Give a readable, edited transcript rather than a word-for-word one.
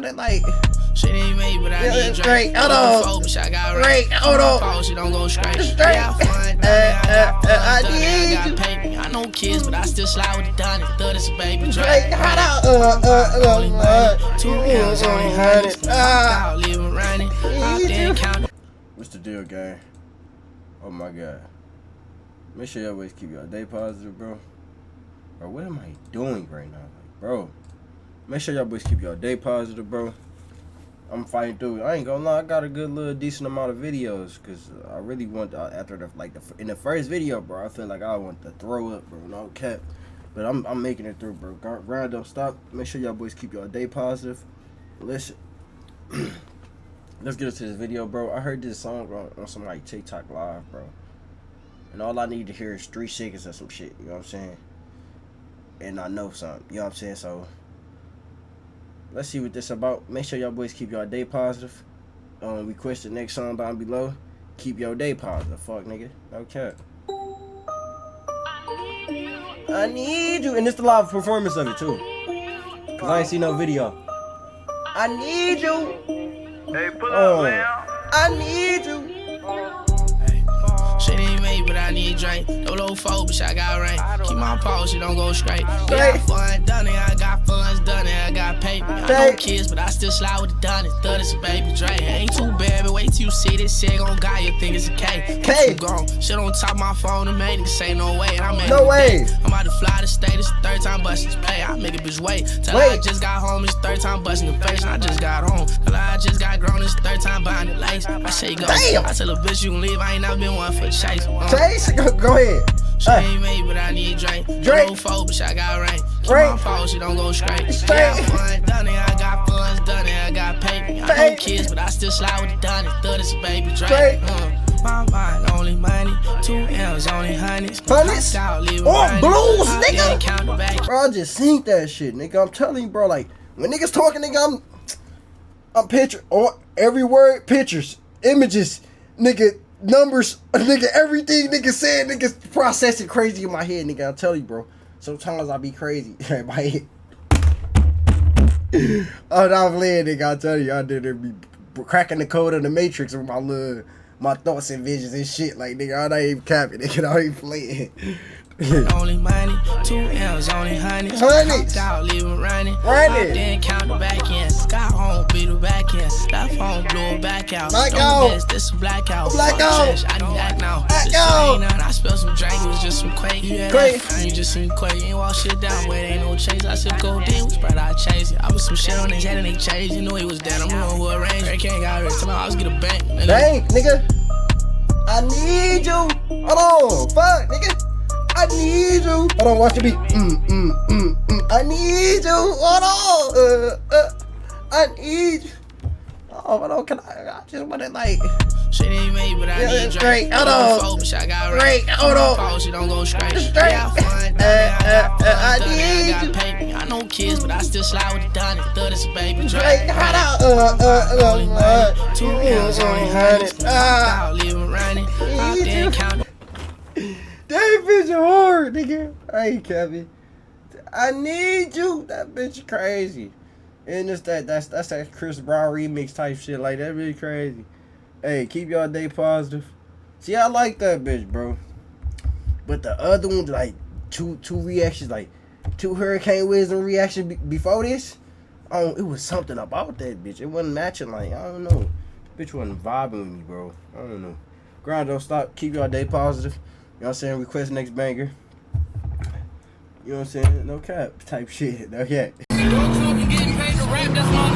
but it like. Shit ain't made, but I need straight. Hold on. Straight. Hold on. She don't go straight. Straight. I need you. Paper. I know kids, but I still slide with the Donnie. Thug this baby. Straight. Hold on. 2 M's only hundreds. I'll leave him running. Out there and count. What's the deal, gang? Oh my god. Make sure you always keep your day positive, bro. Bro, what am I doing right now? Like, bro, make sure y'all boys keep your day positive, bro. I'm fighting through. I ain't gonna lie, I got a good little decent amount of videos, cause I really want after in the first video, bro. I feel like I want to throw up, bro. No cap, but I'm making it through, bro. Grind don't stop. Make sure y'all boys keep your day positive. Listen, let's get into this video, bro. I heard this song on some like TikTok live, bro, and all I need to hear is 3 seconds of some shit. You know what I'm saying? And I know something. You know what I'm saying? So. Let's see what this about. Make sure y'all boys keep y'all day positive. Request the next song down below. Keep your day positive. Fuck, nigga. No cap. I need you. And it's the live performance of it, too. Because I ain't seen no video. I need you. Hey, pull up, man. I need you. Shit ain't made, but I need drink. No low foe, bitch, I got rank. Keep my pulse, she don't go straight. Yeah, fun, done it, I got funds, done it, I got paper. I know kids, but I still slide with the Donnie. Thug this baby Dre. Ain't too bad, but wait till you see this shit gon' guy, you think it's a K. K. Gone. Shit on top of my phone, and made niggas say no way. And I'm no way. I'm about to fly to state, it's the 3rd time busting this pay. I make a bitch wait. Till I just got home, it's the 3rd time busting the face. And I just got home. Till I just got grown, it's the 3rd time buying the lace. I say go. Damn. I tell a bitch you can leave, I ain't never been one for the chase. Go ahead. She ain't made, but I need drink. Drink. No foe, bitch, I got rank. Keep my pulse, she don't go straight. Yeah, fun, done it, I got funds, done it, I got paper. I know kids, but I still slide with the Donnie. Thug this baby Drake. My mind only money, 2 M's only hundreds. Hundreds? Oh, blues, nigga. Bro, I just seen that shit, nigga. I'm telling you, bro. Like when niggas talking, nigga, I'm picture on every word, pictures, images, nigga. Numbers, nigga, everything nigga said, nigga processing crazy in my head, nigga. I'll tell you, bro. Sometimes I be crazy in my head. Oh, no, I'm playing, nigga. I'll tell you, I did be cracking the code of the Matrix with my thoughts and visions and shit. Like, nigga, I ain't even capping, nigga. I ain't playing. Only money, 2 M's only hundreds. Out, leave him running. Then count the back end. Got home, beat the back end. Left home, blew it back out. This blackout. Blackout. I need that now. I spilled some drink, it was just some quake. You just some quake. You ain't walk shit down, but it ain't no chase. I said go deal, we spread out chase. I was some shit on his head and they changed. You know he was dead. I'm going who arranged. They can't got rich. Tell me I was get a bank. Bank, nigga. I need you. Hold on. Fuck, nigga. I need you. Hold on, watch the beat. I need you. Hold on. I need you. Oh, hold on. Can I just want it like. Shit ain't made, but I need straight. Hold on. Straight. Hold on. She don't go straight. Straight. I need you. Paper. I know kids, but I still slide with the Donnie. Thug this baby Drake. Hold on. 2 M's only hundreds. I'll leave him running. Out there and count. That bitch hard, nigga. Hey, Kevin. I need you. That bitch crazy. And it's that's that Chris Brown remix type shit. Like, that really crazy. Hey, keep y'all day positive. See, I like that bitch, bro. But the other one, like, two reactions, like, 2 Hurricane Wisdom reaction before this. Oh, it was something about that bitch. It wasn't matching, like, I don't know. Bitch wasn't vibing with me, bro. I don't know. Grind don't stop. Keep y'all day positive. You know what I'm saying? Request next banger. You know what I'm saying? No cap type shit. No cap. Getting paid to rap, that's my